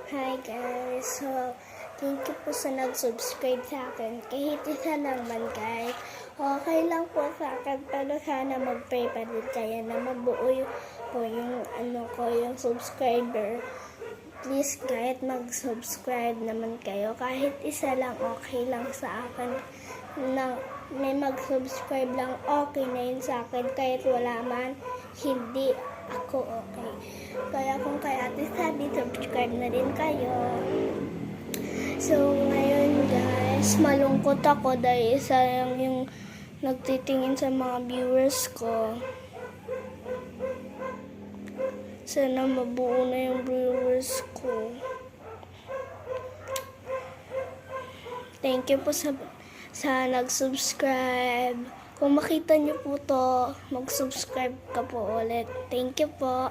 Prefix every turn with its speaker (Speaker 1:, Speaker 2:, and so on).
Speaker 1: Hi guys, so thank you po sa nag-subscribe sa akin. Kahit isa lang man guys, okay lang po sa akin, pero sana mag-pray pa rin kayo na mabuo po yung subscriber. Please kahit mag-subscribe naman kayo, kahit isa lang okay lang sa akin. Na may mag-subscribe lang, okay na yun sa akin, kahit wala man, hindi ako okay. Kaya kung kay Ate Sabi, subscribe na din kayo. So ngayon guys, malungkot ako dahil isa yung nagtitingin sa mga viewers ko. Sana mabuo na yung viewers ko. Thank you po sa nag-subscribe. Kung makita niyo po to, mag-subscribe ka po ulit. Thank you po.